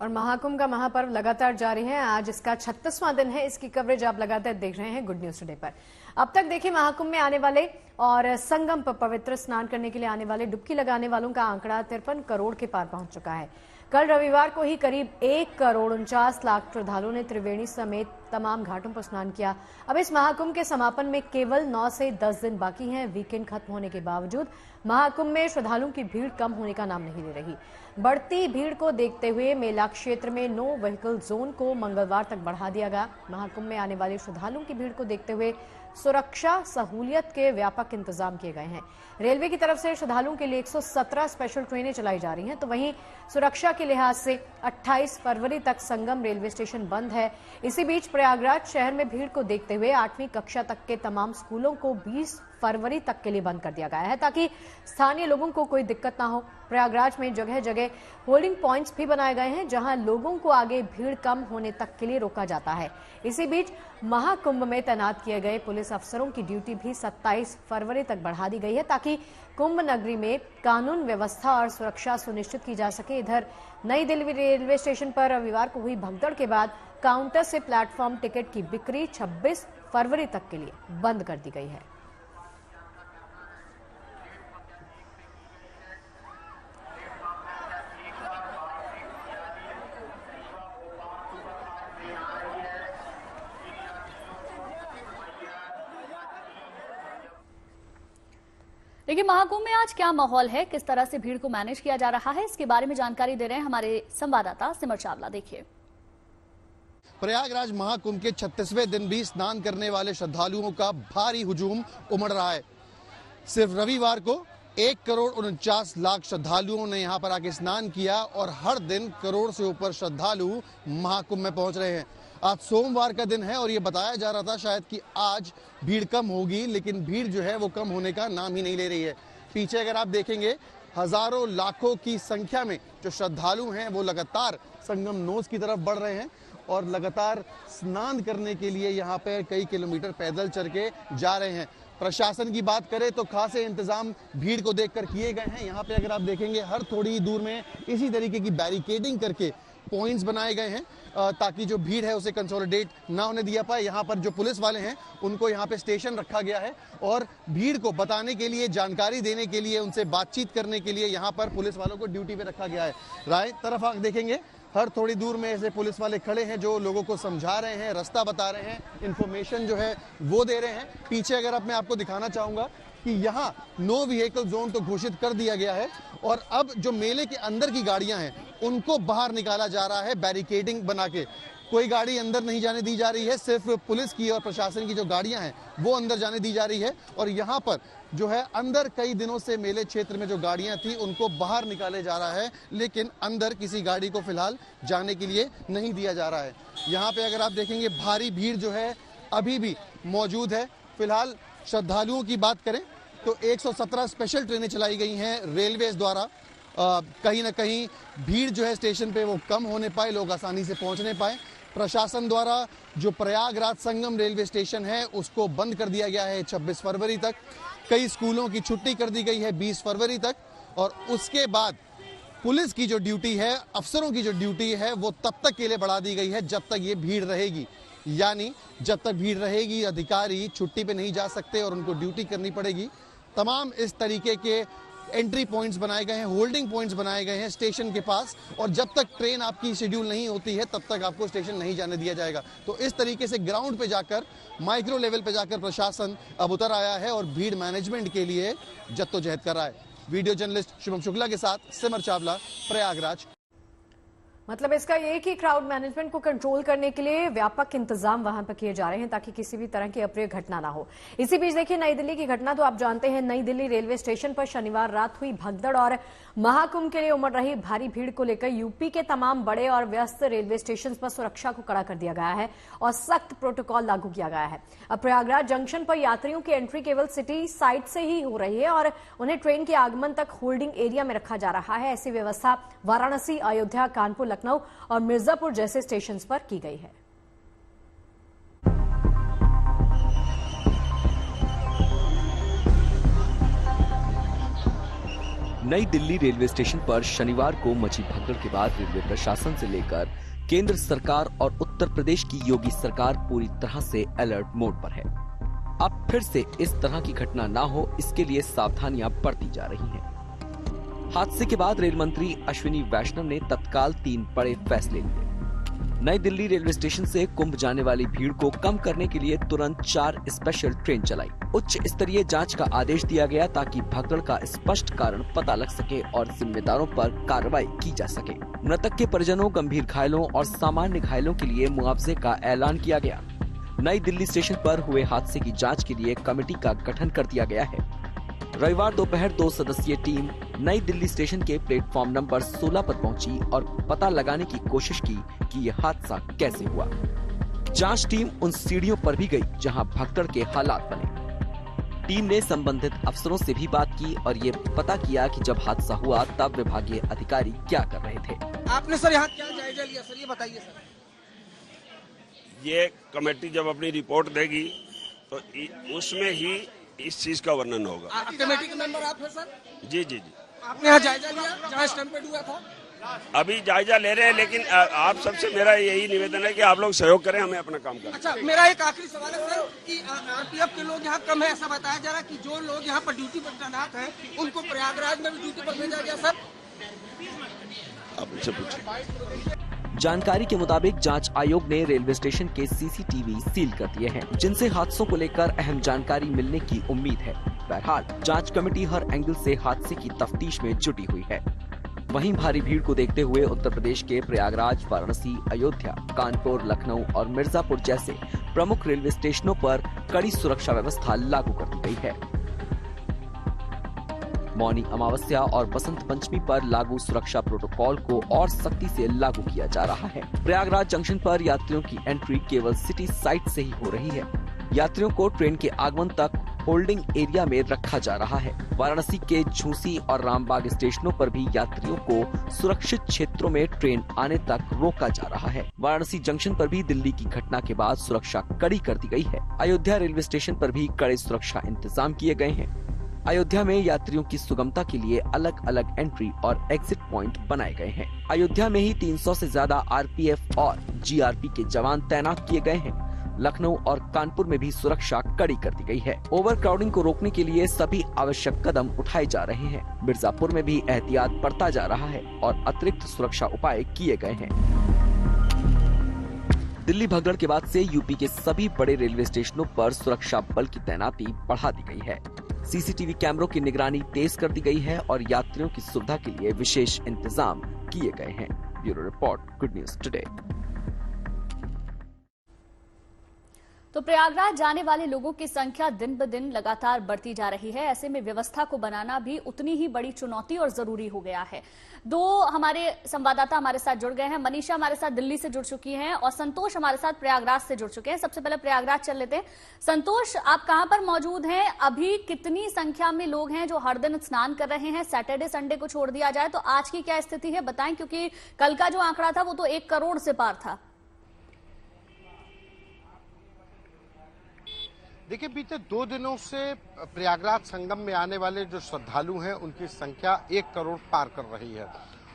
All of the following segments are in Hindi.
और महाकुंभ का महापर्व लगातार जारी है। आज इसका 36वां दिन है। इसकी कवरेज आप लगातार देख रहे हैं गुड न्यूज टुडे पर। अब तक देखिए महाकुंभ में आने वाले और संगम पर पवित्र स्नान करने के लिए आने वाले डुबकी लगाने वालों का आंकड़ा 53 करोड़ के पार पहुंच चुका है। कल रविवार को ही करीब 1,49,00,000 श्रद्धालुओं ने त्रिवेणी समेत तमाम घाटों पर स्नान किया। अब इस महाकुंभ के समापन में केवल 9 से 10 दिन बाकी हैं। वीकेंड खत्म होने के बावजूद महाकुंभ में श्रद्धालुओं की भीड़ कम होने का नाम नहीं ले रही। बढ़ती भीड़ को देखते हुए मेला क्षेत्र में नो व्हीकल जोन को मंगलवार तक बढ़ा दिया गया। महाकुंभ में आने वाले श्रद्धालुओं की भीड़ को देखते हुए सुरक्षा सहूलियत के व्यापक इंतजाम किए गए हैं। रेलवे की तरफ से श्रद्धालुओं के लिए 117 स्पेशल ट्रेनें चलाई जा रही हैं, तो वहीं सुरक्षा के लिहाज से 28 फरवरी तक संगम रेलवे स्टेशन बंद है। इसी बीच प्रयागराज शहर में भीड़ को देखते हुए 8वीं कक्षा तक के तमाम स्कूलों को 20 फरवरी तक के लिए बंद कर दिया गया है, ताकि स्थानीय लोगों को कोई दिक्कत ना हो। प्रयागराज में जगह जगह होल्डिंग पॉइंट्स भी बनाए गए हैं, जहां लोगों को आगे भीड़ कम होने तक के लिए रोका जाता है। इसी बीच महाकुंभ में तैनात किए गए पुलिस अफसरों की ड्यूटी भी 27 फरवरी तक बढ़ा दी गई है, ताकि कुंभ नगरी में कानून व्यवस्था और सुरक्षा सुनिश्चित की जा सके। इधर नई दिल्ली रेलवे स्टेशन पर रविवार को हुई भगदड़ के बाद काउंटर से प्लेटफॉर्म टिकट की बिक्री 26 फरवरी तक के लिए बंद कर दी गई है। देखिए महाकुंभ में आज क्या माहौल है, किस तरह से भीड़ को मैनेज किया जा रहा है, इसके बारे में जानकारी दे रहे हैं हमारे संवाददाता सिमर चावला। देखिए, प्रयागराज महाकुंभ के 36वें दिन भी स्नान करने वाले श्रद्धालुओं का भारी हुजूम उमड़ रहा है। सिर्फ रविवार को 1,49,00,000 श्रद्धालुओं ने यहां पर आके स्नान किया और हर दिन करोड़ से ऊपर श्रद्धालु महाकुंभ में पहुंच रहे हैं। आज सोमवार का दिन है और ये बताया जा रहा था शायद कि आज भीड़ कम होगी, लेकिन भीड़ जो है वो कम होने का नाम ही नहीं ले रही है। पीछे अगर आप देखेंगे हजारों लाखों की संख्या में जो श्रद्धालु हैं वो लगातार संगम नोज की तरफ बढ़ रहे हैं और लगातार स्नान करने के लिए यहाँ पे कई किलोमीटर पैदल चल के जा रहे हैं। प्रशासन की बात करें तो खासे इंतजाम भीड़ को देखकर किए गए हैं। यहाँ पे अगर आप देखेंगे हर थोड़ी दूर में इसी तरीके की बैरिकेडिंग करके पॉइंट्स बनाए गए हैं ताकि जो भीड़ है उसे कंसोलिडेट ना होने दिया पाए। यहाँ पर जो पुलिस वाले हैं उनको यहाँ पे स्टेशन रखा गया है और भीड़ को बताने के लिए, जानकारी देने के लिए, उनसे बातचीत करने के लिए यहाँ पर पुलिस वालों को ड्यूटी पे रखा गया है। राय तरफ आप देखेंगे हर थोड़ी दूर में ऐसे पुलिस वाले खड़े हैं जो लोगों को समझा रहे हैं, रास्ता बता रहे हैं, इंफॉर्मेशन जो है वो दे रहे हैं। पीछे अगर अब मैं आपको दिखाना चाहूंगा कि यहाँ नो व्हीकल जोन तो घोषित कर दिया गया है और अब जो मेले के अंदर की गाड़ियां हैं उनको बाहर निकाला जा रहा है बैरिकेडिंग बना के। कोई गाड़ी अंदर नहीं जाने दी जा रही है, सिर्फ पुलिस की और प्रशासन की जो गाड़ियां हैं वो अंदर जाने दी जा रही है। और यहाँ पर जो है अंदर कई दिनों से मेले क्षेत्र में जो गाड़ियां थी उनको बाहर निकाले जा रहा है, लेकिन अंदर किसी गाड़ी को फिलहाल जाने के लिए नहीं दिया जा रहा है। यहाँ पे अगर आप देखेंगे भारी भीड़ जो है अभी भी मौजूद है। फिलहाल श्रद्धालुओं की बात करें तो 117 स्पेशल ट्रेनें चलाई गई हैं रेलवे द्वारा। कहीं ना कहीं भीड़ जो है स्टेशन पे वो कम होने पाए, लोग आसानी से पहुंचने पाए। प्रशासन द्वारा जो प्रयागराज संगम रेलवे स्टेशन है उसको बंद कर दिया गया है 26 फरवरी तक। कई स्कूलों की छुट्टी कर दी गई है 20 फरवरी तक और उसके बाद पुलिस की जो ड्यूटी है, अफसरों की जो ड्यूटी है वो तब तक के लिए बढ़ा दी गई है जब तक ये भीड़ रहेगी। यानी जब तक भीड़ रहेगी अधिकारी छुट्टी पे नहीं जा सकते और उनको ड्यूटी करनी पड़ेगी। तमाम इस तरीके के एंट्री पॉइंट्स बनाए गए हैं, होल्डिंग पॉइंट्स बनाए गए हैं स्टेशन के पास और जब तक ट्रेन आपकी शेड्यूल नहीं होती है तब तक आपको स्टेशन नहीं जाने दिया जाएगा। तो इस तरीके से ग्राउंड पे जाकर, माइक्रो लेवल पे जाकर प्रशासन अब उतर आया है और भीड़ मैनेजमेंट के लिए जद्दोजहद कर रहा है। वीडियो जर्नलिस्ट शुभम शुक्ला के साथ सिमर चावला, प्रयागराज। मतलब इसका ये कि क्राउड मैनेजमेंट को कंट्रोल करने के लिए व्यापक इंतजाम वहां पर किए जा रहे हैं ताकि किसी भी तरह की अप्रिय घटना ना हो। इसी बीच देखिए नई दिल्ली की घटना तो आप जानते हैं। नई दिल्ली रेलवे स्टेशन पर शनिवार रात हुई भगदड़ और महाकुंभ के लिए उमड़ रही भारी भीड़ को लेकर यूपी के तमाम बड़े और व्यस्त रेलवे स्टेशन पर सुरक्षा को कड़ा कर दिया गया है और सख्त प्रोटोकॉल लागू किया गया है। अब प्रयागराज जंक्शन पर यात्रियों की एंट्री केवल सिटी साइड से ही हो रही है और उन्हें ट्रेन के आगमन तक होल्डिंग एरिया में रखा जा रहा है। ऐसी व्यवस्था वाराणसी, अयोध्या, कानपुर, लखनऊ और मिर्जापुर जैसे स्टेशंस पर की गई है। नई दिल्ली रेलवे स्टेशन पर शनिवार को मची भगदड़ के बाद रेलवे प्रशासन से लेकर केंद्र सरकार और उत्तर प्रदेश की योगी सरकार पूरी तरह से अलर्ट मोड पर है। अब फिर से इस तरह की घटना ना हो, इसके लिए सावधानियां बरती जा रही हैं। हादसे के बाद रेल मंत्री अश्विनी वैष्णव ने तत्काल 3 बड़े फैसले लिए। नई दिल्ली रेलवे स्टेशन से कुंभ जाने वाली भीड़ को कम करने के लिए तुरंत 4 स्पेशल ट्रेन चलाई। उच्च स्तरीय जांच का आदेश दिया गया ताकि भगदड़ का स्पष्ट कारण पता लग सके और जिम्मेदारों पर कार्रवाई की जा सके। मृतक के परिजनों, गंभीर घायलों और सामान्य घायलों के लिए मुआवजे का ऐलान किया गया। नई दिल्ली स्टेशन पर हुए हादसे की जांच के लिए कमेटी का गठन कर दिया गया है। रविवार दोपहर 2 सदस्यीय टीम नई दिल्ली स्टेशन के प्लेटफॉर्म नंबर 16 पर पहुंची और पता लगाने की कोशिश की कि यह हादसा कैसे हुआ। जांच टीम उन सीढ़ियों पर भी गई जहां भगदड़ के हालात बने। टीम ने संबंधित अफसरों से भी बात की और ये पता किया कि जब हादसा हुआ तब विभागीय अधिकारी क्या कर रहे थे। आपने सर यहाँ क्या जायजा लिया सर, ये बताइए सर। ये कमेटी जब अपनी रिपोर्ट देगी तो उसमें ही इस चीज का वर्णन होगा। कमेटी के मेंबर आप हैं सर? जी जी जी। आपने यहाँ जायजा लिया जहाँ स्टम्पेड हुआ था? अभी जायजा ले रहे हैं, लेकिन आप सबसे मेरा यही निवेदन है कि आप लोग सहयोग करें, हमें अपना काम करें। अच्छा, मेरा एक आखिरी सवाल है सर कि आरपीएफ के लोग यहाँ कम है, ऐसा बताया जा रहा है कि जो लोग यहाँ पर ड्यूटी पर तैनात हैं उनको प्रयागराज में भी ड्यूटी पर भेजा गया सर। आप उनसे पूछिए। जानकारी के मुताबिक जांच आयोग ने रेलवे स्टेशन के सीसीटीवी सील कर दिए हैं, जिनसे हादसों को लेकर अहम जानकारी मिलने की उम्मीद है। बहरहाल जांच कमेटी हर एंगल से हादसे की तफ्तीश में जुटी हुई है। वहीं भारी भीड़ को देखते हुए उत्तर प्रदेश के प्रयागराज, वाराणसी, अयोध्या, कानपुर, लखनऊ और मिर्जापुर जैसे प्रमुख रेलवे स्टेशनों पर कड़ी सुरक्षा व्यवस्था लागू कर दी गई है। मौनी अमावस्या और बसंत पंचमी पर लागू सुरक्षा प्रोटोकॉल को और सख्ती से लागू किया जा रहा है। प्रयागराज जंक्शन पर यात्रियों की एंट्री केवल सिटी साइड से ही हो रही है। यात्रियों को ट्रेन के आगमन तक होल्डिंग एरिया में रखा जा रहा है। वाराणसी के झूसी और रामबाग स्टेशनों पर भी यात्रियों को सुरक्षित क्षेत्रों में ट्रेन आने तक रोका जा रहा है। वाराणसी जंक्शन पर भी दिल्ली की घटना के बाद सुरक्षा कड़ी कर दी गई है। अयोध्या रेलवे स्टेशन पर भी कड़े सुरक्षा इंतजाम किए गए हैं। अयोध्या में यात्रियों की सुगमता के लिए अलग अलग एंट्री और एग्जिट पॉइंट बनाए गए हैं। अयोध्या में ही 300 से ज्यादा आरपीएफ और जीआरपी के जवान तैनात किए गए हैं। लखनऊ और कानपुर में भी सुरक्षा कड़ी कर दी गई है। ओवर क्राउडिंग को रोकने के लिए सभी आवश्यक कदम उठाए जा रहे हैं। मिर्जापुर में भी एहतियात बरता जा रहा है और अतिरिक्त सुरक्षा उपाय किए गए हैं। दिल्ली भगदड़ के बाद से यूपी के सभी बड़े रेलवे स्टेशनों पर सुरक्षा बल की तैनाती बढ़ा दी गई है। सीसीटीवी कैमरों की निगरानी तेज कर दी गई है और यात्रियों की सुविधा के लिए विशेष इंतजाम किए गए हैं। Bureau report, good news today. तो प्रयागराज जाने वाले लोगों की संख्या दिन ब दिन लगातार बढ़ती जा रही है। ऐसे में व्यवस्था को बनाना भी उतनी ही बड़ी चुनौती और जरूरी हो गया है। 2 हमारे संवाददाता हमारे साथ जुड़ गए हैं। मनीषा हमारे साथ दिल्ली से जुड़ चुकी हैं और संतोष हमारे साथ प्रयागराज से जुड़ चुके हैं। सबसे पहले प्रयागराज चल लेते हैं। संतोष, आप कहां पर मौजूद हैं? अभी कितनी संख्या में लोग हैं जो हर दिन स्नान कर रहे हैं? सैटरडे संडे को छोड़ दिया जाए तो आज की क्या स्थिति है, बताएं, क्योंकि कल का जो आंकड़ा था वो तो 1 करोड़ से पार था। देखिए, बीते 2 दिनों से प्रयागराज संगम में आने वाले जो श्रद्धालु हैं उनकी संख्या 1 करोड़ पार कर रही है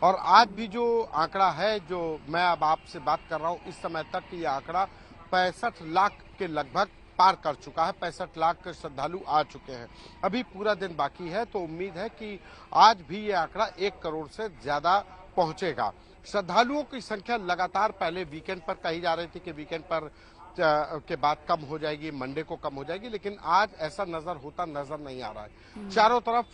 और आज भी जो आंकड़ा है, जो मैं अब आपसे बात कर रहा हूं, इस समय तक ये आंकड़ा 65 लाख के लगभग पार कर चुका है। 65 लाख श्रद्धालु आ चुके हैं। अभी पूरा दिन बाकी है, तो उम्मीद है कि आज भी ये आंकड़ा 1 करोड़ से ज्यादा पहुंचेगा। श्रद्धालुओं की संख्या लगातार पहले वीकेंड पर कही जा रही थी कि वीकेंड पर के बाद कम हो जाएगी, मंडे को कम हो जाएगी, लेकिन आज ऐसा नजर नहीं आ रहा है। चारों तरफ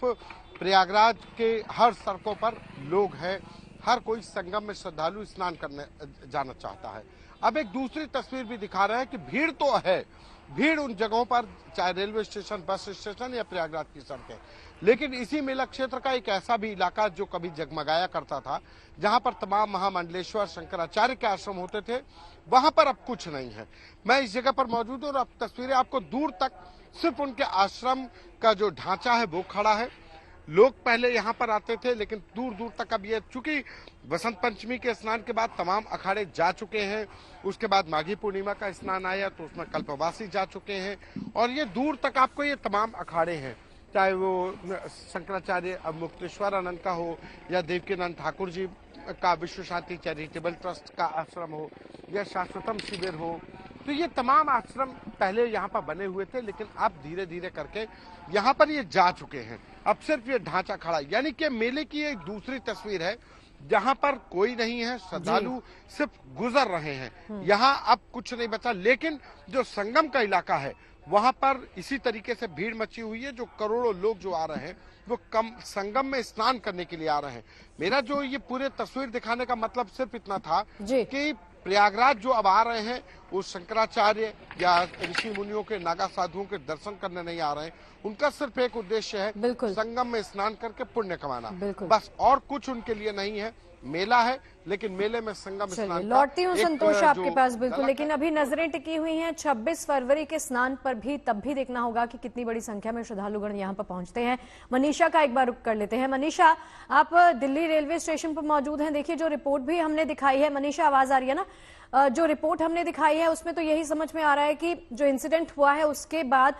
प्रयागराज के हर सड़कों पर लोग हैं, हर कोई संगम में श्रद्धालु स्नान करने जाना चाहता है। अब एक दूसरी तस्वीर भी दिखा रहे हैं कि भीड़ तो है, भीड़ उन जगहों पर, चाहे रेलवे स्टेशन, बस स्टेशन या प्रयागराज की सड़कें, लेकिन इसी मेला क्षेत्र का एक ऐसा भी इलाका जो कभी जगमगाया करता था, जहां पर तमाम महामंडलेश्वर शंकराचार्य के आश्रम होते थे, वहां पर अब कुछ नहीं है। मैं इस जगह पर मौजूद हूं और अब तस्वीरें आपको दूर तक सिर्फ उनके आश्रम का जो ढांचा है वो खड़ा है। लोग पहले यहाँ पर आते थे, लेकिन दूर दूर तक अब ये, चूंकि बसंत पंचमी के स्नान के बाद तमाम अखाड़े जा चुके हैं, उसके बाद माघी पूर्णिमा का स्नान आया तो उसमें कल्पवासी जा चुके हैं और ये दूर तक आपको ये तमाम अखाड़े हैं। चाहे वो शंकराचार्य मुक्तेश्वर आनंद का हो या देवकीनंद ठाकुर जी का विश्व शांति चैरिटेबल ट्रस्ट का आश्रम हो या शाश्वतम शिविर हो, तो ये तमाम आश्रम पहले यहाँ पर बने हुए थे, लेकिन अब धीरे धीरे करके यहाँ पर ये जा चुके हैं। अब सिर्फ ये ढांचा खड़ा, यानी कि मेले की एक दूसरी तस्वीर है जहाँ पर कोई नहीं है, श्रद्धालु सिर्फ गुजर रहे हैं। यहाँ अब कुछ नहीं बचा, लेकिन जो संगम का इलाका है वहां पर इसी तरीके से भीड़ मची हुई है। जो करोड़ों लोग जो आ रहे हैं वो संगम में स्नान करने के लिए आ रहे हैं। मेरा जो ये पूरे तस्वीर दिखाने का मतलब सिर्फ इतना था कि प्रयागराज जो अब आ रहे हैं वो शंकराचार्य या ऋषि मुनियों के, नागा साधुओं के दर्शन करने नहीं आ रहे हैं। उनका सिर्फ एक उद्देश्य है संगम में स्नान करके पुण्य कमाना, बस, और कुछ उनके लिए नहीं है। मेला है, लेकिन मेले में संगम स्नान। लौटती हूँ संतोष आपके पास, बिल्कुल, लेकिन अभी नजरें टिकी हुई हैं 26 फरवरी के स्नान पर भी। तब भी देखना होगा कि कितनी बड़ी संख्या में श्रद्धालुगण यहाँ पर पहुंचते हैं। मनीषा का एक बार रुक कर लेते हैं। मनीषा, आप दिल्ली रेलवे स्टेशन पर मौजूद हैं। देखिए, जो रिपोर्ट भी हमने दिखाई है, मनीषा आवाज आ रही है ना? जो रिपोर्ट हमने दिखाई है उसमें तो यही समझ में आ रहा है कि जो इंसिडेंट हुआ है उसके बाद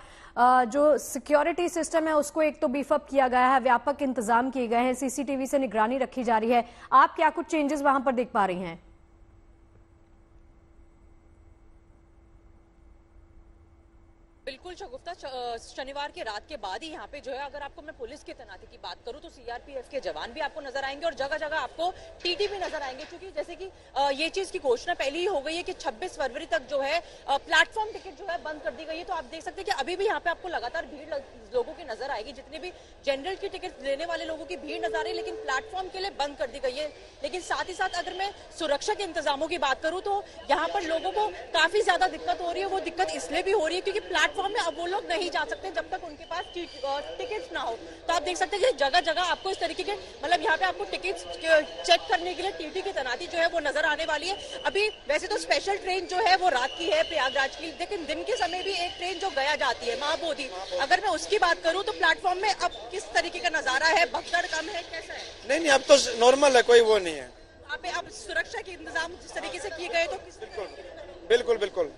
जो सिक्योरिटी सिस्टम है उसको एक तो बीफ अप किया गया है, व्यापक इंतजाम किए गए हैं, सीसीटीवी से निगरानी रखी जा रही है। आप क्या कुछ चेंजेस वहां पर देख पा रही हैं? बिल्कुल शगुफ्ता, शनिवार के रात के बाद ही यहाँ पे जो है, अगर आपको मैं पुलिस की तैनाती की बात करूँ तो सीआरपीएफ के जवान भी आपको नजर आएंगे और जगह जगह आपको टीटी भी नजर आएंगे, क्योंकि जैसे कि ये चीज की घोषणा पहले ही हो गई है कि 26 फरवरी तक जो है प्लेटफॉर्म टिकट जो है बंद कर दी गई है। तो आप देख सकते हैं कि अभी भी यहाँ पे आपको लगातार भीड़ लोगों की नजर आएगी। जितने भी जनरल की टिकट लेने वाले लोगों की भीड़ नजर आ रही है, लेकिन प्लेटफॉर्म के लिए बंद कर दी गई है। लेकिन साथ ही साथ अगर मैं सुरक्षा के इंतजामों की बात करूँ तो यहाँ पर लोगों को काफी ज्यादा दिक्कत हो रही है। वो दिक्कत इसलिए भी हो रही है क्योंकि प्लेटफॉर्म में अब वो लोग नहीं जा सकते जब तक उनके पास टिकट्स ना हो। तो आप देख सकते हैं कि जगह जगह आपको इस तरीके के, मतलब यहाँ पे आपको टिकट्स चेक करने के लिए टीटी की तैनाती जो है वो नजर आने वाली है। अभी वैसे तो स्पेशल ट्रेन जो है वो रात की है प्रयागराज की, लेकिन दिन के समय भी एक ट्रेन जो गया जाती है महाबोधि, अगर मैं उसकी बात करूँ तो प्लेटफॉर्म में अब किस तरीके का नजारा है? भगदड़ कम है, कैसा है? नहीं, अब तो नॉर्मल है, कोई वो नहीं है। अब सुरक्षा के इंतजाम जिस तरीके से किए गए तो बिल्कुल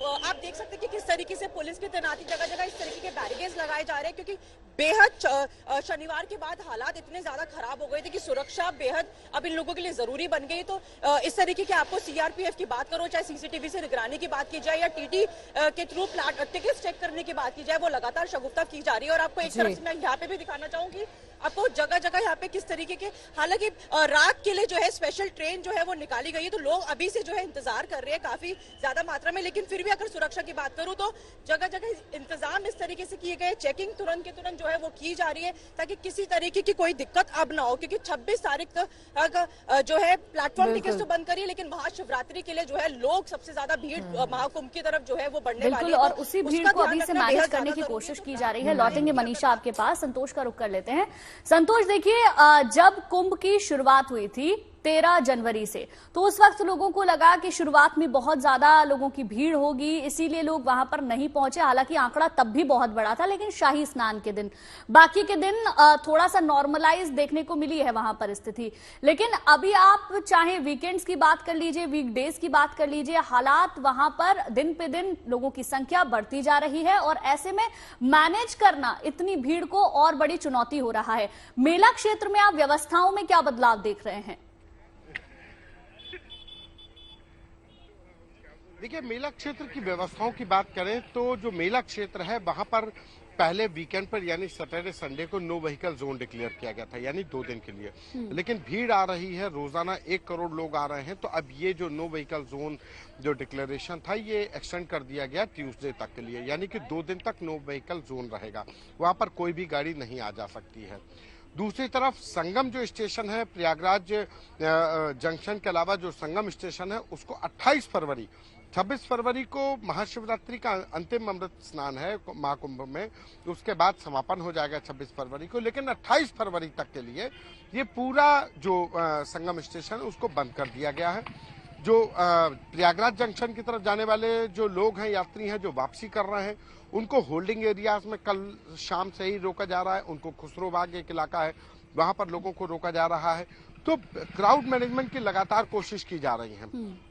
आप देख सकते हैं कि किस तरीके से पुलिस की तैनाती जगह जगह इस तरीके के बैरिकेड्स लगाए जा रहे हैं, क्योंकि बेहद शनिवार के बाद हालात इतने ज्यादा खराब हो गए थे कि सुरक्षा बेहद अब इन लोगों के लिए जरूरी बन गई। तो इस तरीके के आपको सीआरपीएफ की बात करो, चाहे सीसीटीवी से निगरानी की बात की जाए या टीटी के थ्रू टिकट चेक करने की बात की जाए, वो लगातार शगुफ्ता की जा रही है। और आपको एक तरफ से मैं यहाँ पे भी दिखाना चाहूंगी आपको जगह जगह यहाँ पे किस तरीके के, हालांकि रात के लिए जो है स्पेशल ट्रेन जो है वो निकाली गई है, तो लोग अभी से जो है इंतजार कर रहे हैं काफी ज्यादा मात्रा में। लेकिन फिर भी अगर सुरक्षा की बात करूं तो जगह जगह इंतजाम इस तरीके से किए गए, चेकिंग तुरंत के तुरंत जो है वो की जा रही है ताकि किसी तरीके की कोई दिक्कत अब ना हो। क्योंकि 26 तारीख तक जो है प्लेटफॉर्म टिकट तो बंद करिए, लेकिन महाशिवरात्रि के लिए जो है लोग सबसे ज्यादा भीड़ महाकुंभ की तरफ जो है वो बढ़ने वाली है। और उसी भीड़ को अभी से मैनेज करने की कोशिश की जा रही है। लौटेंगे मनीषा आपके पास, संतोष का रुख कर लेते हैं। संतोष, देखिए, जब कुंभ की शुरुआत हुई थी 13 जनवरी से, तो उस वक्त लोगों को लगा कि शुरुआत में बहुत ज्यादा लोगों की भीड़ होगी, इसीलिए लोग वहां पर नहीं पहुंचे। हालांकि आंकड़ा तब भी बहुत बड़ा था, लेकिन शाही स्नान के दिन, बाकी के दिन थोड़ा सा नॉर्मलाइज देखने को मिली है वहां पर स्थिति। लेकिन अभी आप चाहे वीकेंड्स की बात कर लीजिए, वीकडेज की बात कर लीजिए, हालात वहां पर दिन पे दिन लोगों की संख्या बढ़ती जा रही है और ऐसे में मैनेज करना इतनी भीड़ को और बड़ी चुनौती हो रहा है। मेला क्षेत्र में आप व्यवस्थाओं में क्या बदलाव देख रहे हैं? देखिए, मेला क्षेत्र की व्यवस्थाओं की बात करें तो जो मेला क्षेत्र है वहां पर पहले वीकेंड पर यानी सैटरडे संडे को नो व्हीकल जोन डिक्लेयर किया गया था, यानी 2 दिन के लिए। लेकिन भीड़ आ रही है, रोजाना 1 करोड़ लोग आ रहे हैं, तो अब ये जो नो व्हीकल जोन जो डिक्लेरेशन था ये एक्सटेंड कर दिया गया ट्यूसडे तक के लिए, यानी कि 2 दिन तक नो व्हीकल जोन रहेगा, वहां पर कोई भी गाड़ी नहीं आ जा सकती है। दूसरी तरफ संगम जो स्टेशन है, प्रयागराज जंक्शन के अलावा जो संगम स्टेशन है उसको 26 फरवरी को महाशिवरात्रि का अंतिम अमृत स्नान है महाकुंभ में, उसके बाद समापन हो जाएगा 26 फरवरी को। लेकिन 28 फरवरी तक के लिए ये पूरा जो संगम स्टेशन उसको बंद कर दिया गया है। जो प्रयागराज जंक्शन की तरफ जाने वाले जो लोग हैं, यात्री हैं जो वापसी कर रहे हैं, उनको होल्डिंग एरियाज में कल शाम से ही रोका जा रहा है। उनको खुसरोबाग एक इलाका है वहां पर लोगों को रोका जा रहा है। तो क्राउड मैनेजमेंट की लगातार कोशिश की जा रही है।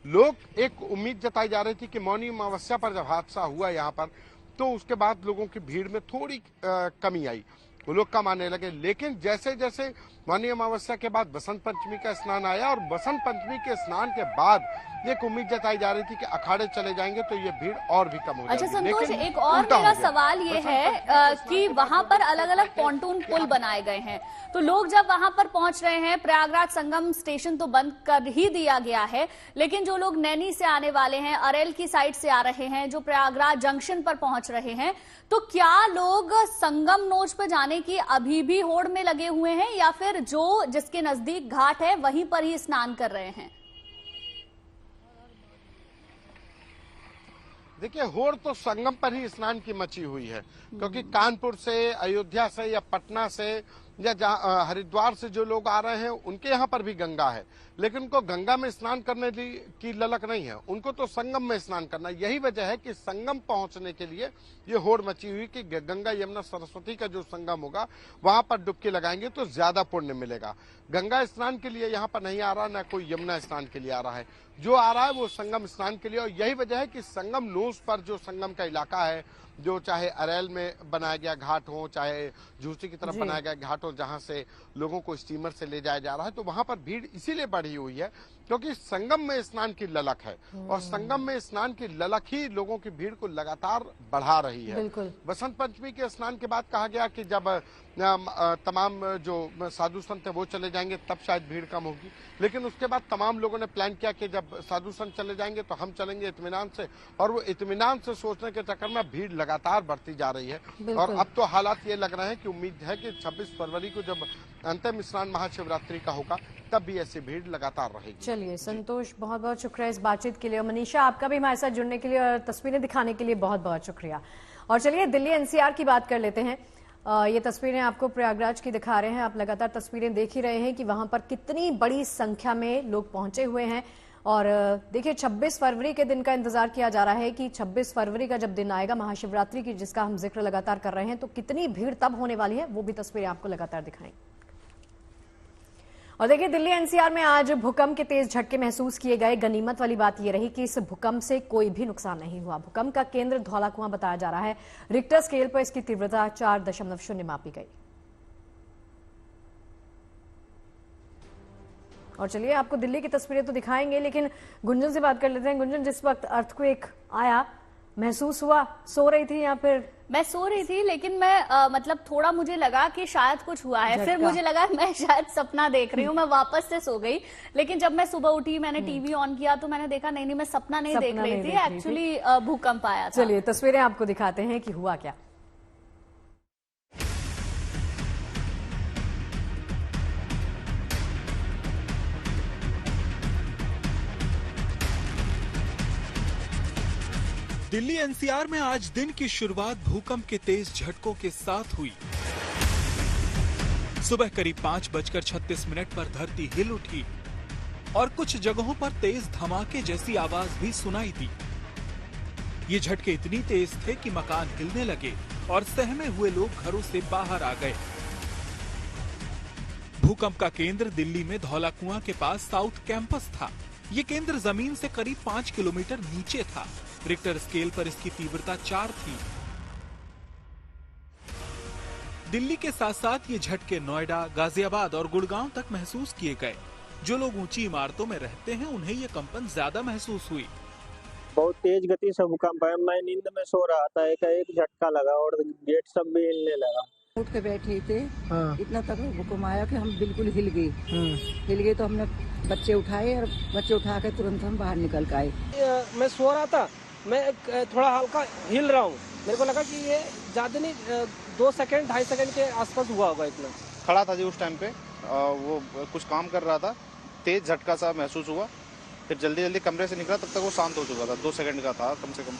लोग एक उम्मीद जताई जा रही थी कि मौनी अमावस्या पर जब हादसा हुआ यहाँ पर तो उसके बाद लोगों की भीड़ में थोड़ी कमी आई, वो लोग कम आने लगे। लेकिन जैसे जैसे मौनी अमावस्या के बाद बसंत पंचमी का स्नान आया और बसंत पंचमी के स्नान के बाद एक उम्मीद जताई जा रही थी कि अखाड़े चले जाएंगे तो ये भीड़ और भी कम हो जाएगी। अच्छा संतोष, एक और मेरा सवाल ये है कि वहां पर अलग अलग पॉन्टून पुल बनाए गए हैं, तो लोग जब वहां पर पहुंच रहे हैं, प्रयागराज संगम स्टेशन तो बंद कर ही दिया गया है, लेकिन जो लोग नैनी से आने वाले हैं, अरेल की साइड से आ रहे हैं, जो प्रयागराज जंक्शन पर पहुंच रहे हैं, तो क्या लोग संगम नोच पर जाने की अभी भी होड़ में लगे हुए हैं या फिर जो जिसके नजदीक घाट है वहीं पर ही स्नान कर रहे हैं? देखिए, होड़ तो संगम पर ही स्नान की मची हुई है, क्योंकि कानपुर से, अयोध्या से या पटना से या हरिद्वार से जो लोग आ रहे हैं उनके यहाँ पर भी गंगा है, लेकिन उनको गंगा में स्नान करने की ललक नहीं है, उनको तो संगम में स्नान करना। यही वजह है कि संगम पहुंचने के लिए ये होड़ मची हुई कि गंगा यमुना सरस्वती का जो संगम होगा वहां पर डुबकी लगाएंगे तो ज्यादा पुण्य मिलेगा। गंगा स्नान के लिए यहाँ पर नहीं आ रहा, न कोई यमुना स्नान के लिए आ रहा है, जो आ रहा है वो संगम स्नान के लिए। और यही वजह है कि संगम नोस पर जो संगम का इलाका है, जो चाहे अरेल में बनाया गया घाट हो, चाहे झूसी की तरफ बनाया गया घाट हो, जहां से लोगों को स्टीमर से ले जाया जा रहा है, तो वहां पर भीड़ इसीलिए बढ़ी हुई है क्योंकि संगम में स्नान की ललक है और संगम में स्नान की ललक ही लोगों की भीड़ को लगातार बढ़ा रही है। बसंत पंचमी के स्नान के बाद कहा गया कि जब तमाम जो साधु संत है वो चले जाएंगे तब शायद भीड़ कम होगी, लेकिन उसके बाद तमाम लोगों ने प्लान किया कि जब साधु संत चले जाएंगे तो हम चलेंगे इत्मीनान से, और वो इत्मीनान से सोचने के चक्कर में भीड़ लगातार बढ़ती जा रही है। और अब तो हालात ये लग रहे हैं कि उम्मीद है कि 26 फरवरी को जब अंतिम स्नान महाशिवरात्रि का होगा तब भी ऐसी भीड़ लगातार रहेगी। चलिए संतोष, बहुत बहुत शुक्रिया इस बातचीत के लिए, और मनीषा आपका भी हमारे साथ जुड़ने के लिए और तस्वीरें दिखाने के लिए बहुत बहुत शुक्रिया। और चलिए दिल्ली एनसीआर की बात कर लेते हैं। ये तस्वीरें आपको प्रयागराज की दिखा रहे हैं, आप लगातार तस्वीरें देख ही रहे हैं कि वहां पर कितनी बड़ी संख्या में लोग पहुंचे हुए हैं। और देखिए 26 फरवरी के दिन का इंतजार किया जा रहा है कि 26 फरवरी का जब दिन आएगा महाशिवरात्रि की, जिसका हम जिक्र लगातार कर रहे हैं, तो कितनी भीड़ तब होने वाली है वो भी तस्वीरें आपको लगातार दिखाएं। और देखिए दिल्ली एनसीआर में आज भूकंप के तेज झटके महसूस किए गए। गनीमत वाली बात यह रही कि इस भूकंप से कोई भी नुकसान नहीं हुआ। भूकंप का केंद्र धौलाकुआं बताया जा रहा है। रिक्टर स्केल पर इसकी तीव्रता 4.0 मापी गई। और चलिए आपको दिल्ली की तस्वीरें तो दिखाएंगे, लेकिन गुंजन से बात कर लेते हैं। गुंजन, जिस वक्त अर्थक्वेक आया महसूस हुआ, सो रही थी या फिर? मैं सो रही थी, लेकिन मैं मतलब थोड़ा मुझे लगा कि शायद कुछ हुआ है, फिर मुझे लगा मैं शायद सपना देख रही हूँ, मैं वापस से सो गई। लेकिन जब मैं सुबह उठी, मैंने टीवी ऑन किया तो मैंने देखा नहीं मैं सपना नहीं देख रही थी, एक्चुअली भूकंप आया था। चलिए तस्वीरें आपको दिखाते हैं कि हुआ क्या। दिल्ली एनसीआर में आज दिन की शुरुआत भूकंप के तेज झटकों के साथ हुई। सुबह करीब 5:36 पर धरती हिल उठी और कुछ जगहों पर तेज धमाके जैसी आवाज भी सुनाई दी। ये झटके इतनी तेज थे कि मकान हिलने लगे और सहमे हुए लोग घरों से बाहर आ गए। भूकंप का केंद्र दिल्ली में धौलाकुआं के पास साउथ कैंपस था। ये केंद्र जमीन से करीब 5 किलोमीटर नीचे था। रिक्टर स्केल पर इसकी तीव्रता 4 थी। दिल्ली के साथ साथ ये झटके नोएडा, गाजियाबाद और गुड़गांव तक महसूस किए गए। जो लोग ऊंची इमारतों में रहते हैं उन्हें ये कंपन ज्यादा महसूस हुई। बहुत तेज गति से भूकंप है। मैं नींद में सो रहा था, एक झटका लगा और गेट सब भी हिलने लगा। उठ के बैठे थे, इतना तक भूकंप आया कि हम बिल्कुल हिल गए तो हमने बच्चे उठाए और बच्चे उठा के तुरंत हम बाहर निकल के आए। मैं सो रहा था, मैं थोड़ा हल्का हिल रहा हूँ, मेरे को लगा कि ये ज्यादा नहीं 2 सेकंड 2.5 सेकंड के आसपास हुआ होगा। इतना खड़ा था जी उस टाइम पे, वो कुछ काम कर रहा था, तेज झटका सा महसूस हुआ, फिर जल्दी कमरे से निकला, तब तक वो शांत हो चुका था। 2 सेकंड का था कम से कम।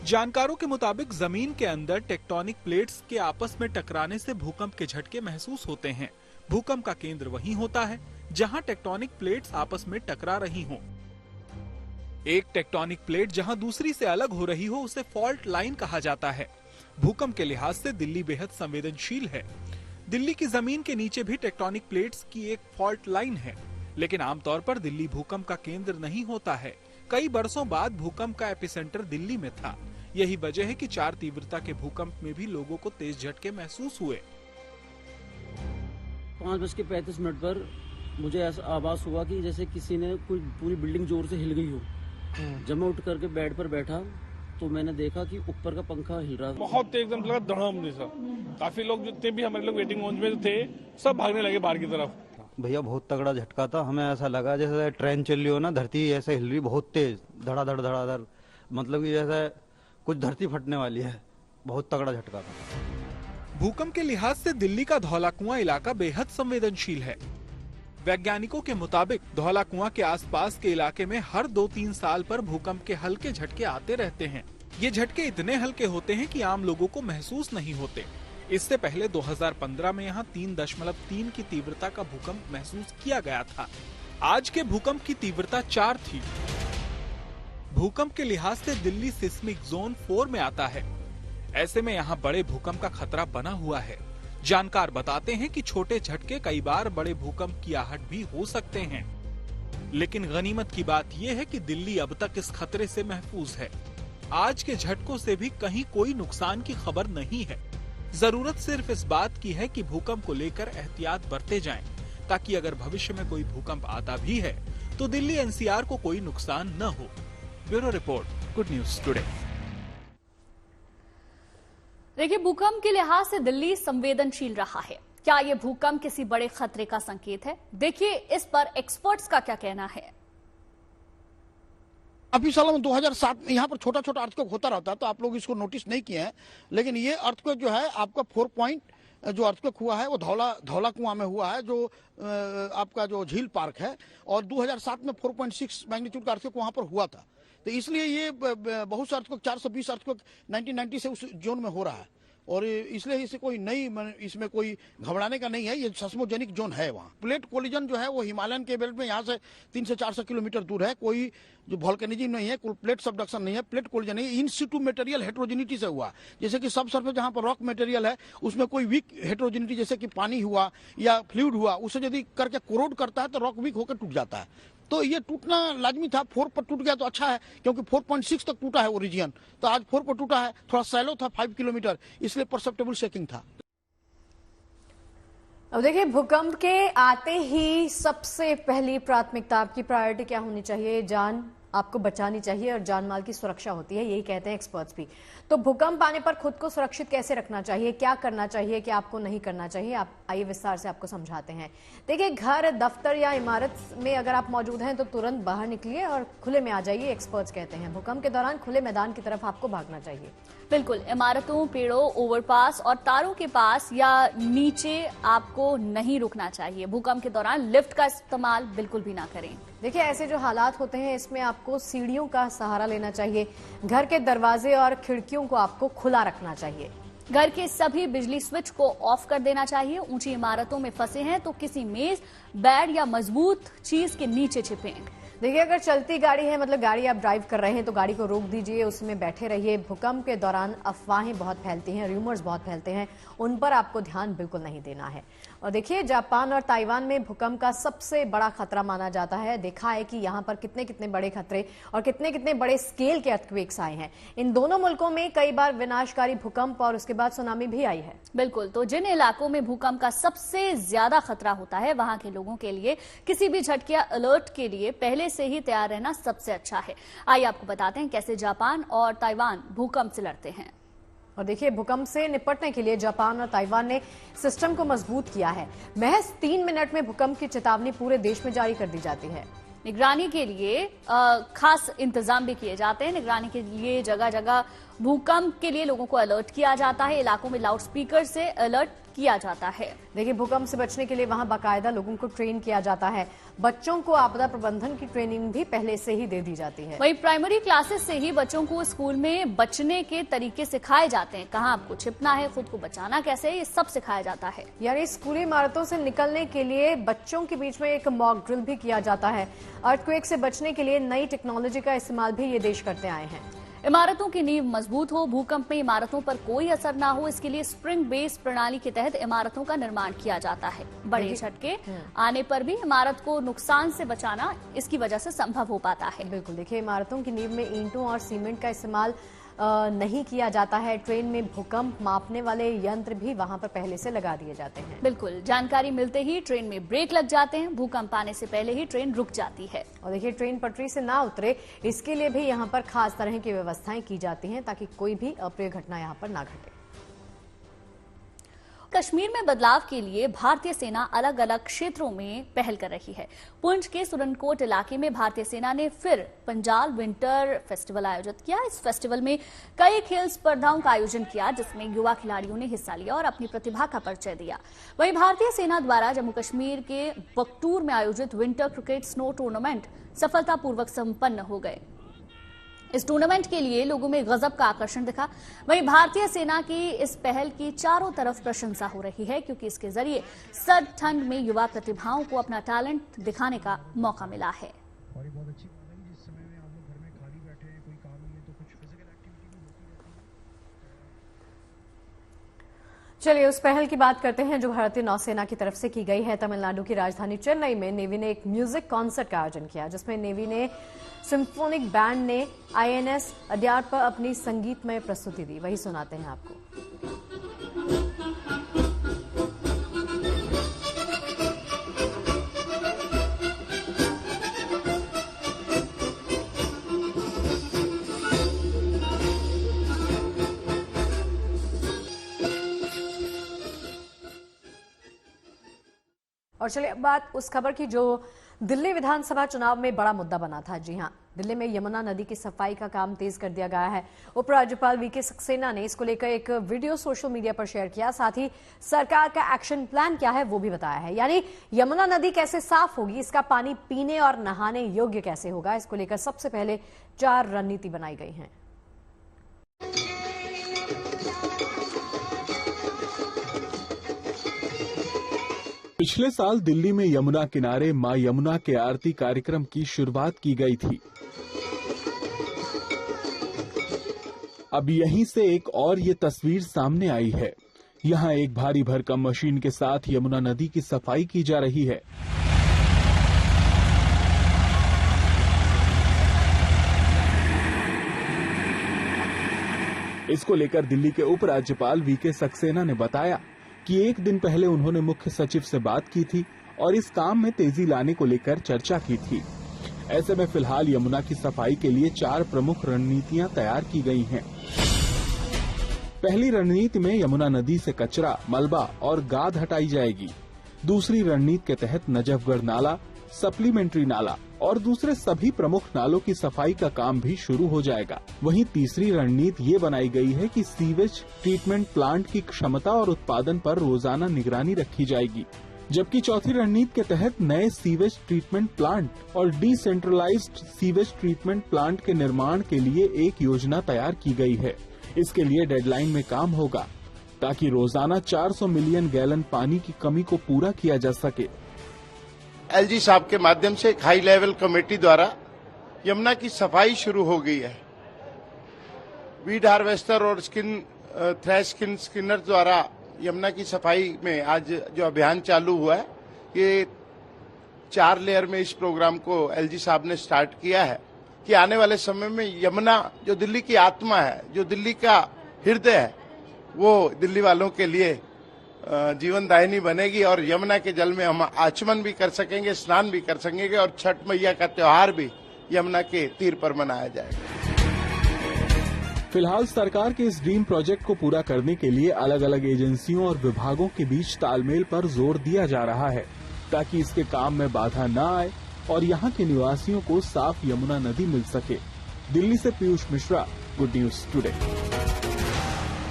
जानकारों के मुताबिक जमीन के अंदर टेक्टोनिक प्लेट्स के आपस में टकराने से भूकंप के झटके महसूस होते हैं। भूकंप का केंद्र वहीं होता है जहां टेक्टोनिक प्लेट्स आपस में टकरा रही हों। एक टेक्टोनिक प्लेट जहां दूसरी से अलग हो रही हो उसे फॉल्ट लाइन कहा जाता है। भूकंप के लिहाज से दिल्ली बेहद संवेदनशील है। दिल्ली की जमीन के नीचे भी टेक्टोनिक प्लेट्स की एक फॉल्ट लाइन है, लेकिन आमतौर पर दिल्ली भूकंप का केंद्र नहीं होता है। कई बरसों बाद भूकंप का एपिसेंटर दिल्ली में था। यही वजह है कि 4 तीव्रता के भूकंप में भी लोगों को तेज झटके महसूस हुए। 5:35 पर मुझे ऐसा आभास हुआ कि जैसे किसी ने कोई पूरी बिल्डिंग जोर से हिल गई हो। जब मैं उठ करके बेड पर बैठा तो मैंने देखा कि ऊपर का पंखा हिल रहा था। बहुत एकदम लगा धड़ाम जैसा। काफी लोग जो थे भी हमारे लोग वेटिंग लॉन्ज में थे, सब भागने लगे बाहर की तरफ। भैया बहुत तगड़ा झटका था, हमें ऐसा लगा जैसे ट्रेन चल रही हो ना, धरती ऐसे हिल रही बहुत तेज, धड़ाधड़ धड़ाधड़, मतलब कि जैसे कुछ धरती फटने वाली है। बहुत तगड़ा झटका था। भूकंप के लिहाज से दिल्ली का धौला कुआं इलाका बेहद संवेदनशील है। वैज्ञानिकों के मुताबिक धौला कुआं के आसपास के इलाके में हर 2-3 साल पर भूकंप के हल्के झटके आते रहते हैं। ये झटके इतने हल्के होते हैं कि आम लोगों को महसूस नहीं होते। इससे पहले 2015 में यहाँ 3.3 की तीव्रता का भूकंप महसूस किया गया था। आज के भूकंप की तीव्रता 4 थी। भूकंप के लिहाज से दिल्ली सिस्मिक जोन 4 में आता है। ऐसे में यहाँ बड़े भूकंप का खतरा बना हुआ है। जानकार बताते हैं कि छोटे झटके कई बार बड़े भूकंप की आहट भी हो सकते हैं, लेकिन गनीमत की बात यह है कि दिल्ली अब तक इस खतरे से महफूज है। आज के झटकों से भी कहीं कोई नुकसान की खबर नहीं है। जरूरत सिर्फ इस बात की है कि भूकंप को लेकर एहतियात बरते जाएं, ताकि अगर भविष्य में कोई भूकंप आता भी है तो दिल्ली एनसीआर को कोई नुकसान न हो। Bureau report, good news today. देखिए, भूकंप के लिहाज से दिल्ली संवेदनशील रहा है। क्या ये भूकंप किसी बड़े खतरे का संकेत है? देखिए इस पर एक्सपर्ट्स का क्या कहना है। अभी सालों में 2007 में यहाँ पर छोटा छोटा अर्थक्वेक होता रहता है, तो आप लोग इसको नोटिस नहीं किए हैं, लेकिन ये अर्थक्वेक जो है आपका 4 पॉइंट जो अर्थक्वेक हुआ है वो धौला कुआं में हुआ है, जो आपका जो झील पार्क है, और 2007 में 4.6 मैग्नीट्यूड का अर्थक्वेक वहां पर हुआ था। तो इसलिए ये बहुत से अर्थक्वेक 420 अर्थक्वेक 1990 से उस जोन में हो रहा है, और इसलिए इसे कोई नई इसमें कोई घबराने का नहीं है। ये सेस्मोजेनिक जोन है। वहाँ प्लेट कोलिजन जो है वो हिमालयन के बेल्ट में यहाँ से 300 से 400 किलोमीटर दूर है। कोई जो वोल्केनिज्म नहीं है, कोई प्लेट सबडक्शन नहीं है, प्लेट कोलिजन नहीं है। इन सिटू मटेरियल हेट्रोजेनिटी से हुआ, जैसे कि सब सरफेस जहाँ पर रॉक मटेरियल है उसमें कोई वीक हेट्रोजेनिटी, जैसे कि पानी हुआ या फ्लूइड हुआ, उसे यदि करके कोरोड करता है तो रॉक वीक होकर टूट जाता है। तो ये टूटना लाजमी था। 4 पर टूट गया तो अच्छा है, क्योंकि 4.6 तक टूटा है वो रीजन, तो आज 4 पर टूटा है। थोड़ा सैलो था 5 किलोमीटर, इसलिए परसेप्टेबल शेकिंग था। अब देखिए, भूकंप के आते ही सबसे पहली प्राथमिकता, आपकी प्रायोरिटी क्या होनी चाहिए? जान आपको बचानी चाहिए और जान माल की सुरक्षा होती है, यही कहते हैं एक्सपर्ट्स भी। तो भूकंप आने पर खुद को सुरक्षित कैसे रखना चाहिए, क्या करना चाहिए, क्या आपको नहीं करना चाहिए, आप आइए विस्तार से आपको समझाते हैं। देखिए, घर, दफ्तर या इमारत में अगर आप मौजूद हैं तो तुरंत बाहर निकलिए और खुले में आ जाइए। एक्सपर्ट्स कहते हैं भूकंप के दौरान खुले मैदान की तरफ आपको भागना चाहिए। बिल्कुल, इमारतों, पेड़ों, ओवरपास और तारों के पास या नीचे आपको नहीं रुकना चाहिए। भूकंप के दौरान लिफ्ट का इस्तेमाल बिल्कुल भी ना करें। देखिए, ऐसे जो हालात होते हैं इसमें आपको सीढ़ियों का सहारा लेना चाहिए। घर के दरवाजे और खिड़कियों को आपको खुला रखना चाहिए। घर के सभी बिजली स्विच को ऑफ कर देना चाहिए। ऊंची इमारतों में फंसे हैं तो किसी मेज, बेड या मजबूत चीज के नीचे छिपें। देखिए, अगर चलती गाड़ी है, मतलब गाड़ी आप ड्राइव कर रहे हैं, तो गाड़ी को रोक दीजिए, उसमें बैठे रहिए। भूकंप के दौरान अफवाहें बहुत फैलती हैं, र्यूमर्स बहुत फैलते हैं, उन पर आपको ध्यान बिल्कुल नहीं देना है। और देखिए, जापान और ताइवान में भूकंप का सबसे बड़ा खतरा माना जाता है। देखा है कि यहाँ पर कितने कितने बड़े खतरे और कितने कितने बड़े स्केल के अर्थक्वेक्स आए हैं। इन दोनों मुल्कों में कई बार विनाशकारी भूकंप और उसके बाद सुनामी भी आई है। बिल्कुल, तो जिन इलाकों में भूकंप का सबसे ज्यादा खतरा होता है वहां के लोगों के लिए किसी भी झटके या अलर्ट के लिए पहले से ही तैयार रहना सबसे अच्छा है। आइए आपको बताते हैं कैसे जापान और ताइवान भूकंप से लड़ते हैं। और देखिए, भूकंप से निपटने के लिए जापान और ताइवान ने सिस्टम को मजबूत किया है। महज 3 मिनट में भूकंप की चेतावनी पूरे देश में जारी कर दी जाती है। निगरानी के लिए खास इंतजाम भी किए जाते हैं। निगरानी के लिए जगह जगह भूकंप के लिए लोगों को अलर्ट किया जाता है। इलाकों में लाउड स्पीकर से अलर्ट किया जाता है। देखिए, भूकंप से बचने के लिए वहां बाकायदा लोगों को ट्रेन किया जाता है। बच्चों को आपदा प्रबंधन की ट्रेनिंग भी पहले से ही दे दी जाती है। वहीं प्राइमरी क्लासेस से ही बच्चों को स्कूल में बचने के तरीके सिखाए जाते हैं। कहाँ आपको छिपना है, खुद को बचाना कैसे है, ये सब सिखाया जाता है। यानी स्कूली इमारतों से निकलने के लिए बच्चों के बीच में एक मॉक ड्रिल भी किया जाता है। अर्थक्वेक से बचने के लिए नई टेक्नोलॉजी का इस्तेमाल भी ये देश करते आए हैं। इमारतों की नींव मजबूत हो, भूकंप में इमारतों पर कोई असर ना हो, इसके लिए स्प्रिंग बेस प्रणाली के तहत इमारतों का निर्माण किया जाता है। बड़े झटके आने पर भी इमारत को नुकसान से बचाना इसकी वजह से संभव हो पाता है। बिल्कुल, देखिए, इमारतों की नींव में ईंटों और सीमेंट का इस्तेमाल नहीं किया जाता है। ट्रेन में भूकंप मापने वाले यंत्र भी वहां पर पहले से लगा दिए जाते हैं। बिल्कुल, जानकारी मिलते ही ट्रेन में ब्रेक लग जाते हैं, भूकंप आने से पहले ही ट्रेन रुक जाती है। और देखिए, ट्रेन पटरी से ना उतरे इसके लिए भी यहाँ पर खास तरह की व्यवस्थाएं की जाती हैं ताकि कोई भी अप्रिय घटना यहाँ पर ना घटे। कश्मीर में बदलाव के लिए भारतीय सेना अलग अलग क्षेत्रों में पहल कर रही है। पुंछ के सुरनकोट इलाके में भारतीय सेना ने फिर पंजाल विंटर फेस्टिवल आयोजित किया। इस फेस्टिवल में कई खेल स्पर्धाओं का आयोजन किया जिसमें युवा खिलाड़ियों ने हिस्सा लिया और अपनी प्रतिभा का परिचय दिया। वहीं भारतीय सेना द्वारा जम्मू कश्मीर के बकटूर में आयोजित विंटर क्रिकेट स्नो टूर्नामेंट सफलतापूर्वक संपन्न हो गए। इस टूर्नामेंट के लिए लोगों में गजब का आकर्षण दिखा। वहीं भारतीय सेना की इस पहल की चारों तरफ प्रशंसा हो रही है क्योंकि इसके जरिए सर्द ठंड में युवा प्रतिभाओं को अपना टैलेंट दिखाने का मौका मिला है। चलिए उस पहल की बात करते हैं जो भारतीय नौसेना की तरफ से की गई है। तमिलनाडु की राजधानी चेन्नई में नेवी ने एक म्यूजिक कॉन्सर्ट का आयोजन किया जिसमें नेवी ने सिम्फोनिक बैंड ने आईएनएस अड्यार पर अपनी संगीतमय प्रस्तुति दी। वही सुनाते हैं आपको। और चलिए अब बात उस खबर की जो दिल्ली विधानसभा चुनाव में बड़ा मुद्दा बना था। जी हां, दिल्ली में यमुना नदी की सफाई का काम तेज कर दिया गया है। उपराज्यपाल वीके सक्सेना ने इसको लेकर एक वीडियो सोशल मीडिया पर शेयर किया। साथ ही सरकार का एक्शन प्लान क्या है वो भी बताया है। यानी यमुना नदी कैसे साफ होगी, इसका पानी पीने और नहाने योग्य कैसे होगा, इसको लेकर सबसे पहले 4 रणनीति बनाई गई है। पिछले साल दिल्ली में यमुना किनारे मां यमुना के आरती कार्यक्रम की शुरुआत की गई थी। अब यहीं से एक और ये तस्वीर सामने आई है। यहाँ एक भारी भरकम मशीन के साथ यमुना नदी की सफाई की जा रही है। इसको लेकर दिल्ली के उपराज्यपाल वीके सक्सेना ने बताया कि एक दिन पहले उन्होंने मुख्य सचिव से बात की थी और इस काम में तेजी लाने को लेकर चर्चा की थी। ऐसे में फिलहाल यमुना की सफाई के लिए 4 प्रमुख रणनीतियां तैयार की गई हैं। पहली रणनीति में यमुना नदी से कचरा, मलबा और गाद हटाई जाएगी। दूसरी रणनीति के तहत नजफगढ़ नाला, सप्लीमेंट्री नाला और दूसरे सभी प्रमुख नालों की सफाई का काम भी शुरू हो जाएगा। वहीं तीसरी रणनीति ये बनाई गई है कि सीवेज ट्रीटमेंट प्लांट की क्षमता और उत्पादन पर रोजाना निगरानी रखी जाएगी। जबकि चौथी रणनीति के तहत नए सीवेज ट्रीटमेंट प्लांट और डिसेंट्रलाइज्ड सीवेज ट्रीटमेंट प्लांट के निर्माण के लिए एक योजना तैयार की गई है। इसके लिए डेडलाइन में काम होगा ताकि रोजाना 400 मिलियन गैलन पानी की कमी को पूरा किया जा सके। एलजी साहब के माध्यम से एक हाई लेवल कमेटी द्वारा यमुना की सफाई शुरू हो गई है। वीड हार्वेस्टर और थ्रैश स्किनर द्वारा यमुना की सफाई में आज जो अभियान चालू हुआ है, ये 4 लेयर में इस प्रोग्राम को एलजी साहब ने स्टार्ट किया है कि आने वाले समय में यमुना जो दिल्ली की आत्मा है, जो दिल्ली का हृदय है, वो दिल्ली वालों के लिए जीवनदायिनी बनेगी और यमुना के जल में हम आचमन भी कर सकेंगे, स्नान भी कर सकेंगे और छठ मैया का त्योहार भी यमुना के तीर पर मनाया जाएगा। फिलहाल सरकार के इस ड्रीम प्रोजेक्ट को पूरा करने के लिए अलग अलग एजेंसियों और विभागों के बीच तालमेल पर जोर दिया जा रहा है ताकि इसके काम में बाधा न आए और यहाँ के निवासियों को साफ यमुना नदी मिल सके। दिल्ली से Piyush Mishra, good news today.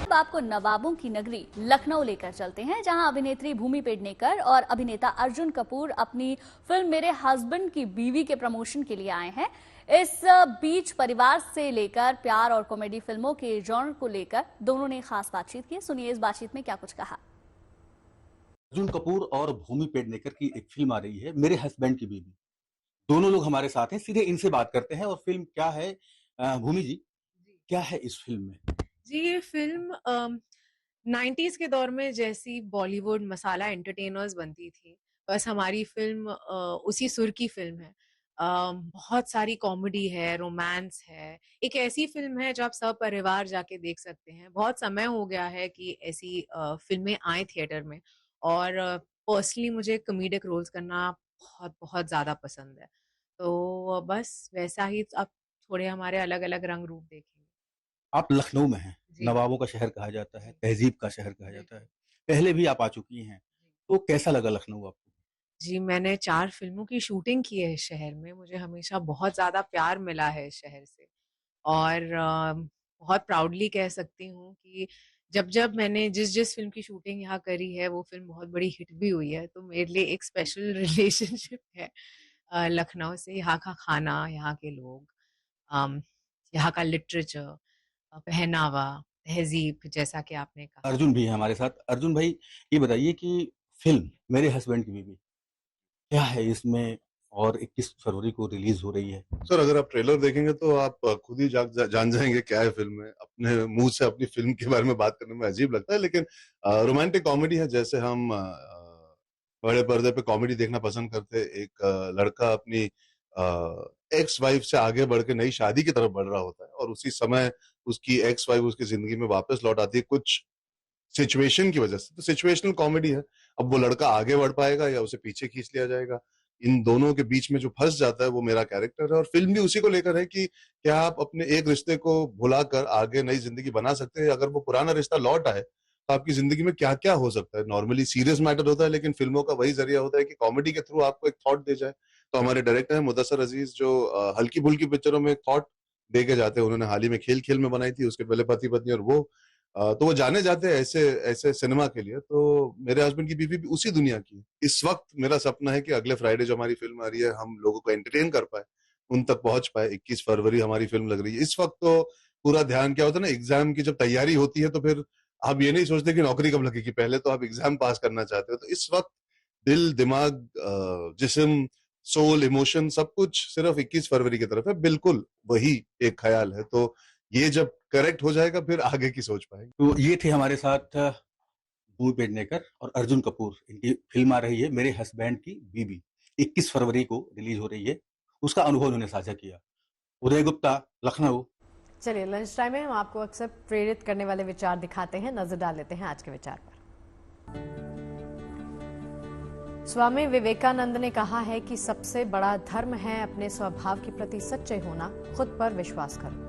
अब आपको नवाबों की नगरी लखनऊ लेकर चलते हैं जहां अभिनेत्री भूमि पेडनेकर और अभिनेता अर्जुन कपूर अपनी फिल्म मेरे हस्बैंड की बीवी के प्रमोशन के लिए आए हैं। इस बीच परिवार से लेकर प्यार और कॉमेडी फिल्मों के जॉनर को लेकर दोनों ने खास बातचीत की। सुनिए इस बातचीत में क्या कुछ कहा। अर्जुन कपूर और भूमि पेडनेकर की एक फिल्म आ रही है मेरे हस्बैंड की बीवी। दोनों लोग हमारे साथ हैं, सीधे इनसे बात करते हैं। और फिल्म क्या है भूमि जी, क्या है इस फिल्म में? जी ये फिल्म 90s के दौर में जैसी बॉलीवुड मसाला एंटरटेनर्स बनती थी, बस हमारी फिल्म उसी सुर की फिल्म है। बहुत सारी कॉमेडी है, रोमांस है। एक ऐसी फिल्म है जो आप सब परिवार जाके देख सकते हैं। बहुत समय हो गया है कि ऐसी फिल्में आए थिएटर में, और पर्सनली मुझे कॉमेडिक रोल्स करना बहुत बहुत ज्यादा पसंद है। तो बस वैसा ही आप थोड़े हमारे अलग अलग रंग रूप देखेंगे। आप लखनऊ में हैं, जी। नवाबों का शहर कहा जाता है, तहजीब का शहर कहा जाता है। पहले भी आप आ चुकी हैं, तो कैसा लगा लखनऊ आपको? जी, मैंने 4 फिल्मों की शूटिंग की है इस शहर में। मुझे हमेशा बहुत ज़्यादा प्यार मिला है इस शहर से, और बहुत प्राउडली कह सकती हूँ कि जब मैंने जिस फ़िल्म की शूटिंग यहाँ करी है, वो फ़िल्म बहुत बड़ी हिट भी हुई है। तो मेरे लिए एक स्पेशल रिलेशनशिप है लखनऊ से। यहाँ का खाना, यहाँ के लोग, अम, यहाँ का लिटरेचर, पहनावा, तहज़ीब, जैसा कि आपने कहा। अर्जुन भी है हमारे साथ। अर्जुन भाई, ये बताइए कि फ़िल्म मेरे हस्बैंड की बीवी क्या है इसमें, और 21 फरवरी को रिलीज हो रही है? सर, अगर आप ट्रेलर देखेंगे तो आप खुद ही जान जाएंगे क्या है फिल्म में। अपने मुंह से अपनी फिल्म के बारे में बात करने में अजीब लगता है, लेकिन रोमांटिक कॉमेडी है। जैसे हम बड़े पर्दे पे कॉमेडी देखना पसंद करते। एक लड़का अपनी एक्स वाइफ से आगे बढ़ के नई शादी की तरफ बढ़ रहा होता है, और उसी समय उसकी एक्स वाइफ उसकी जिंदगी में वापस लौट आती है कुछ सिचुएशन की वजह से। तो सिचुएशनल कॉमेडी है। अब वो लड़का आगे बढ़ पाएगा या उसे पीछे खींच लिया जाएगा, इन दोनों के बीच में जो फंस जाता है वो मेरा कैरेक्टर है। और फिल्म भी उसी को लेकर है कि क्या आप अपने एक रिश्ते को भुलाकर आगे नई जिंदगी बना सकते हैं। अगर वो पुराना रिश्ता लौट आए तो आपकी जिंदगी में क्या क्या हो सकता है। नॉर्मली सीरियस मैटर होता है, लेकिन फिल्मों का वही जरिया होता है कि कॉमेडी के थ्रू आपको एक थॉट दे जाए। तो हमारे डायरेक्टर है मुदस्सर अजीज, जो हल्की फुल्की पिक्चरों में थॉट दे के जाते हैं। उन्होंने हाल ही में खेल खेल में बनाई थी, उसके पहले पति पत्नी, और वो तो वो जाने जाते हैं ऐसे सिनेमा के लिए। तो मेरे हस्बैंड की बीवी भी उसी दुनिया की है। इस वक्त मेरा सपना है कि अगले फ्राइडे जो हमारी फिल्म आ रही है, हम लोगों को एंटरटेन कर पाए, उन तक पहुंच पाए। 21 फरवरी हमारी फिल्म लग रही है। इस वक्त तो पूरा ध्यान क्या होता है ना, एग्जाम की जब तैयारी होती है तो फिर आप ये नहीं सोचते कि नौकरी कब लगेगी, पहले तो आप एग्जाम पास करना चाहते हो। तो इस वक्त दिल, दिमाग, जिस्म, सोल, इमोशन, सब कुछ सिर्फ 21 फरवरी की तरफ है। बिल्कुल वही एक ख्याल है। तो ये जब करेक्ट हो जाएगा फिर आगे की सोच पाएंगे। तो ये थे हमारे साथ भूमि पेडनेकर और अर्जुन कपूर। इनकी फिल्म आ रही है मेरे हस्बैंड की बीवी, 21 फरवरी को रिलीज हो रही है। उसका अनुभव उन्होंने साझा किया। उदय गुप्ता, लखनऊ। चलिए, लंच टाइम में हम आपको अक्सर प्रेरित करने वाले विचार दिखाते हैं। नजर डाल लेते हैं आज के विचार पर। स्वामी विवेकानंद ने कहा है कि सबसे बड़ा धर्म है अपने स्वभाव के प्रति सच्चे होना, खुद पर विश्वास करना।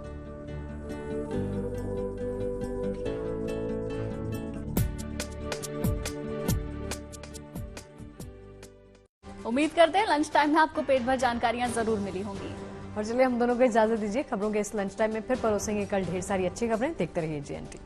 उम्मीद करते हैं लंच टाइम में आपको पेट भर जानकारियां जरूर मिली होंगी। और चलिए, हम दोनों को इजाजत दीजिए। खबरों के इस लंच टाइम में फिर परोसेंगे कल ढेर सारी अच्छी खबरें। देखते रहिए GNT।